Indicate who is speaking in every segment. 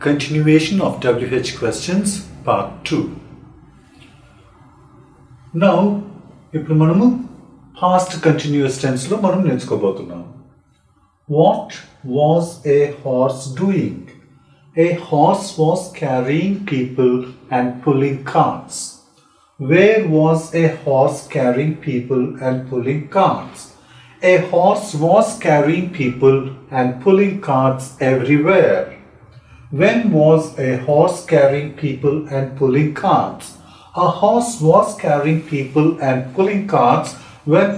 Speaker 1: Continuation of WH questions part 2. Now, ఇప్పుడు మనము past continuous tense లో మనం నేర్చుకోబోతున్నాం. What was a horse doing? A horse was carrying people and pulling carts. Where was a horse carrying people and pulling carts? A horse was carrying people and pulling carts everywhere. When was a horse carrying people and pulling carts? A horse was carrying people and pulling carts when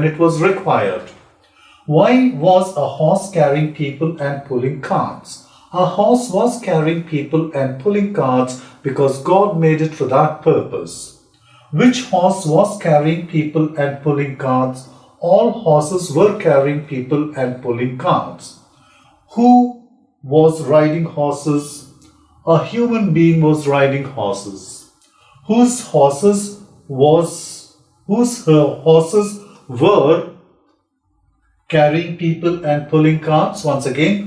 Speaker 1: it was required. Why was a horse carrying people and pulling carts? A horse was carrying people and pulling carts because God made it for that purpose. Which horse was carrying people and pulling carts? All horses were carrying people and pulling carts. Who was riding horses? A human being was riding horses. Whose horses were carrying people and pulling carts? Once again,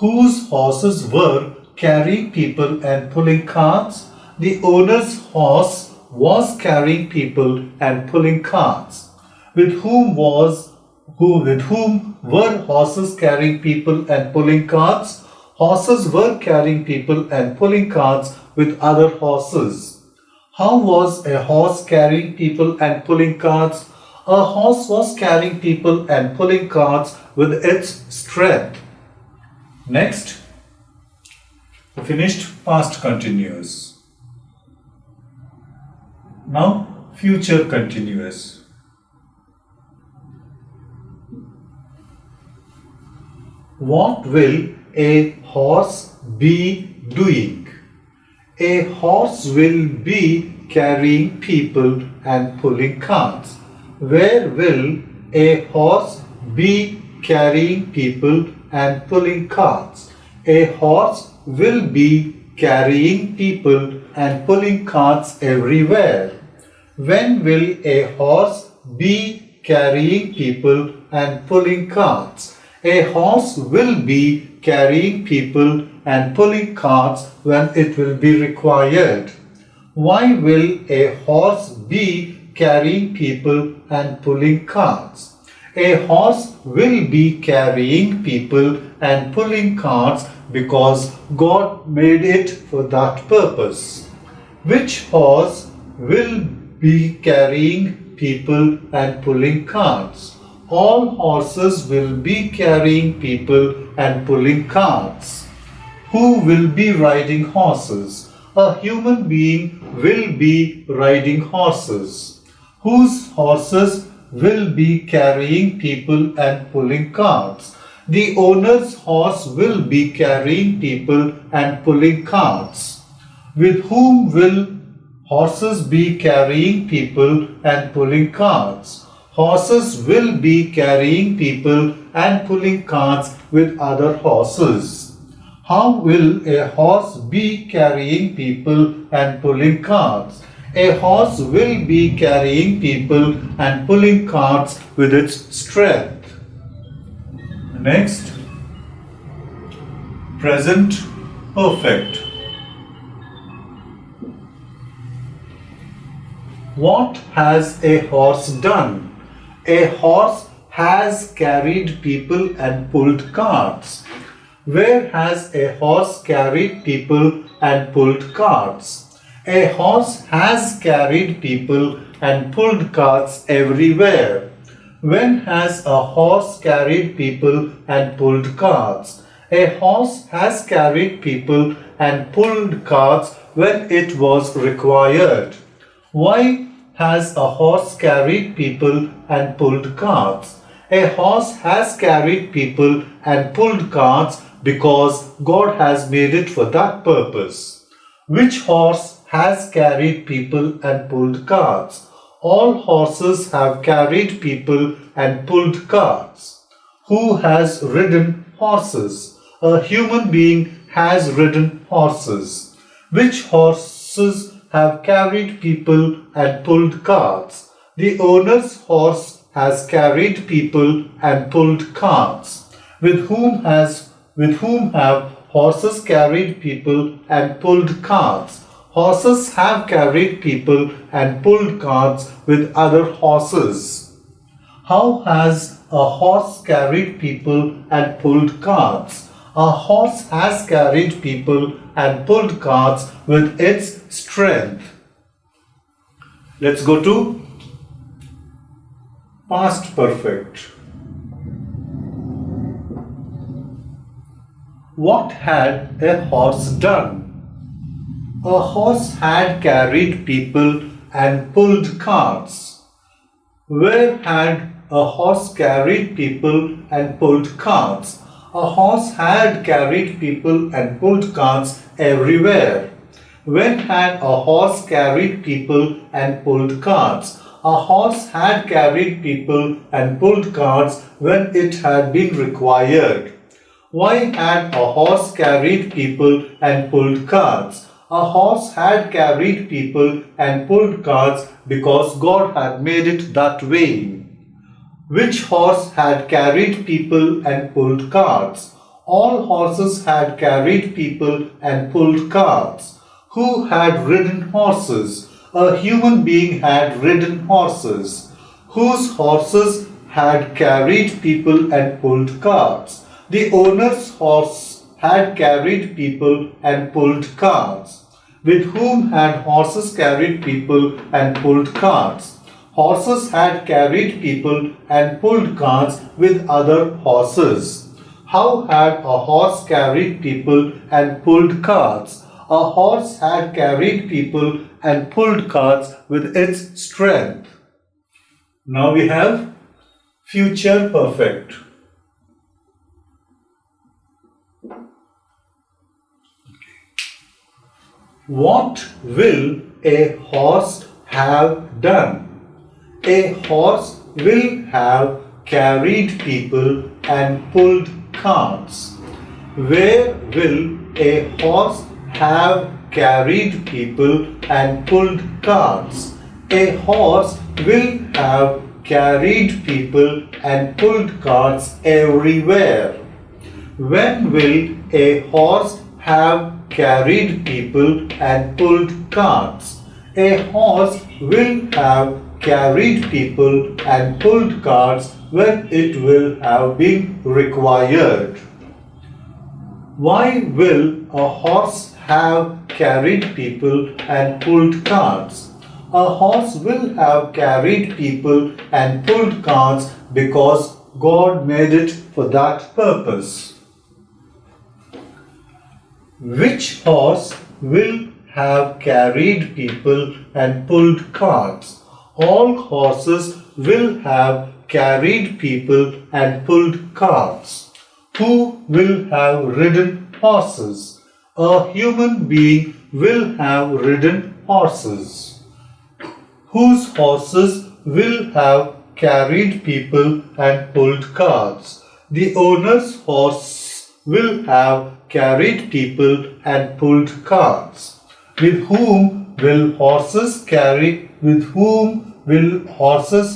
Speaker 1: whose horses were carrying people and pulling carts? The owner's horse was carrying people and pulling carts. With whom were horses carrying people and pulling carts? Horses were carrying people and pulling carts with other horses. How was a horse carrying people and pulling carts? A horse was carrying people and pulling carts with its strength. Next, finished past continuous. Now, future continuous. What will a horse be doing? A horse will be carrying people and pulling carts. Where will a horse be carrying people and pulling carts? A horse will be carrying people and pulling carts everywhere. When will a horse be carrying people and pulling carts? A horse will be carrying people and pulling carts when it will be required. Why will a horse be carrying people and pulling carts? A horse will be carrying people and pulling carts because God made it for that purpose. Which horse will be carrying people and pulling carts? All horses will be carrying people and pulling carts. Who will be riding horses? A human being will be riding horses. Whose horses will be carrying people and pulling carts? The owner's horse will be carrying people and pulling carts. With whom will horses be carrying people and pulling carts? Horses will be carrying people and pulling carts with other horses. How will a horse be carrying people and pulling carts? A horse will be carrying people and pulling carts with its strength. Next, present perfect. What has a horse done? A horse has carried people and pulled carts. Where has a horse carried people and pulled carts? A horse has carried people and pulled carts everywhere. When has a horse carried people and pulled carts? A horse has carried people and pulled carts when it was required. Why has a horse carried people and pulled carts? A horse has carried people and pulled carts because God has made it for that purpose. Which horse has carried people and pulled carts? All horses have carried people and pulled carts. Who has ridden horses? A human being has ridden horses. Which horses have carried people and pulled carts? The owner's horse has carried people and pulled carts. With whom have horses carried people and pulled carts. Horses have carried people and pulled carts with other horses. How has a horse carried people and pulled carts? A horse has carried people and pulled carts with its strength. Let's go to past perfect. What had a horse done? A horse had carried people and pulled carts. Where had a horse carried people and pulled carts? A horse had carried people and pulled carts everywhere. When had a horse carried people and pulled carts? A horse had carried people and pulled carts when it had been required. Why had a horse carried people and pulled carts? A horse had carried people and pulled carts because God had made it that way. Which horse had carried people and pulled carts? All horses had carried people and pulled carts. Who had ridden horses? A human being had ridden horses. Whose horses had carried people and pulled carts? The owner's horse had carried people and pulled carts. With whom had horses carried people and pulled carts? Horses had carried people and pulled carts with other horses. How had a horse carried people and pulled carts? A horse had carried people and pulled carts with its strength. Now we have future perfect. What will a horse have done? A horse will have carried people and pulled carts. Where will a horse have carried people and pulled carts? A horse will have carried people and pulled carts everywhere. When will a horse have carried people and pulled carts? A horse will have carried people and pulled carts when it will have been required. Why will a horse have carried people and pulled carts? A horse will have carried people and pulled carts because God made it for that purpose. Which horse will have carried people and pulled carts? All horses will have carried people and pulled carts. Who will have ridden horses? A human being will have ridden horses. Whose horses will have carried people and pulled carts? The owner's horse will have carried people and pulled carts. With whom will horses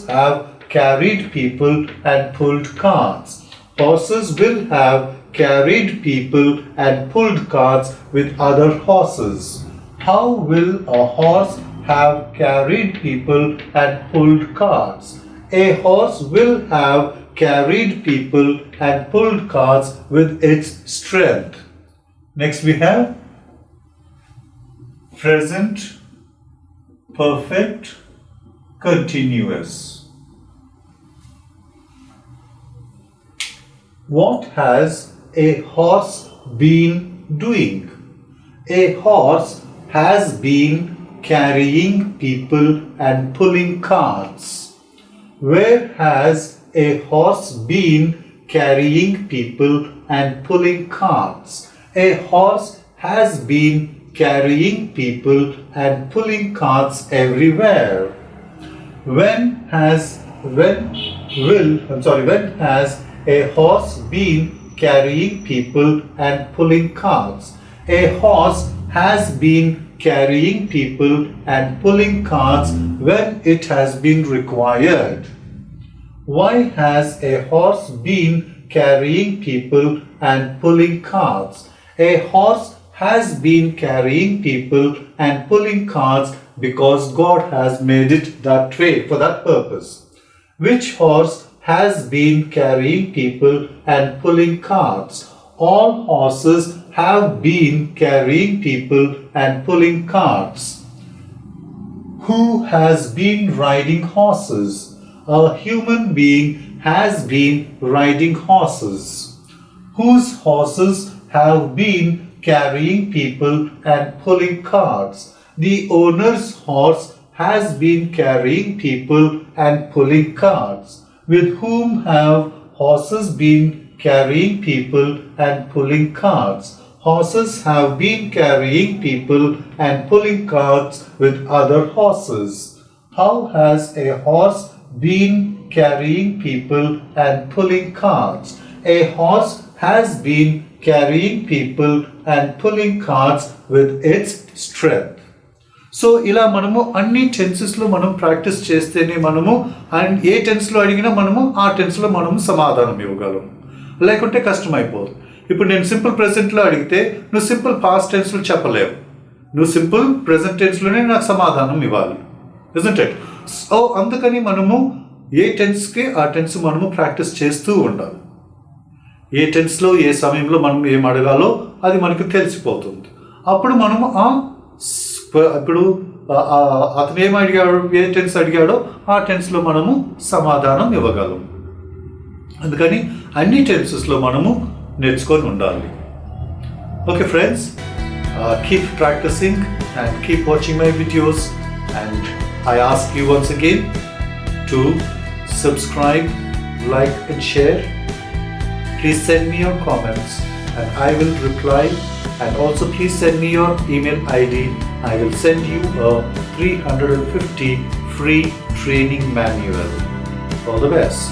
Speaker 1: have carried people and pulled carts? Horses will have carried people and pulled carts with other horses. How will a horse have carried people and pulled carts? A horse will have carried people and pulled carts with its strength. Next we have present perfect continuous. What has a horse been doing? A horse has been carrying people and pulling carts. Where has a horse been carrying people and pulling carts? A horse has been carrying people and pulling carts everywhere. When has a horse been carrying people and pulling carts? A horse has been carrying people and pulling carts when it has been required. Why has a horse been carrying people and pulling carts? A horse has been carrying people and pulling carts because God has made it that way for that purpose. Which horse has been carrying people and pulling carts? All horses have been carrying people and pulling carts. Who has been riding horses? A human being has been riding horses. Whose horses have been carrying people and pulling carts? The owner's horse has been carrying people and pulling carts. With whom have horses been carrying people and pulling carts? Horses have been carrying people and pulling carts with other horses. How has a horse been carrying people and pulling carts? A horse has been carrying people and pulling carts with its strength. So ఇలా మనము అన్ని టెన్సెస్లో మనం practice చేస్తేనే మనము and ఏ టెన్స్లో అడిగినా మనము ఆ టెన్స్లో మనము సమాధానం ఇవ్వగలం, లేకుంటే కష్టమైపోదు. ఇప్పుడు నేను సింపుల్ ప్రెజెంట్లో అడిగితే నువ్వు సింపుల్ పాస్ట్ టెన్స్లో చెప్పలేవు, నువ్వు సింపుల్ ప్రెజెంట్ టెన్స్లోనే నాకు సమాధానం ఇవ్వాలి, ఇజంట్ ఇట్? సో అందుకని మనము ఏ టెన్స్కి ఆ టెన్స్ మనము ప్రాక్టీస్ చేస్తూ ఉండాలి. ఏ టెన్స్లో ఏ సమయంలో మనం ఏం అడగాలో అది మనకు తెలిసిపోతుంది. అప్పుడు మనము ఇప్పుడు అతను ఏం అడిగాడు, ఏ టెన్స్ అడిగాడో ఆ టెన్స్లో మనము సమాధానం ఇవ్వగలం. అందుకని అన్ని టెన్సెస్లో మనము నేర్చుకొని ఉండాలి. Okay friends, keep practising and keep watching my videos and I ask you once again to subscribe, like and share. Please send me your comments and I will reply, and also please send me your email ID. I will send you a 350 free training manual. All the best.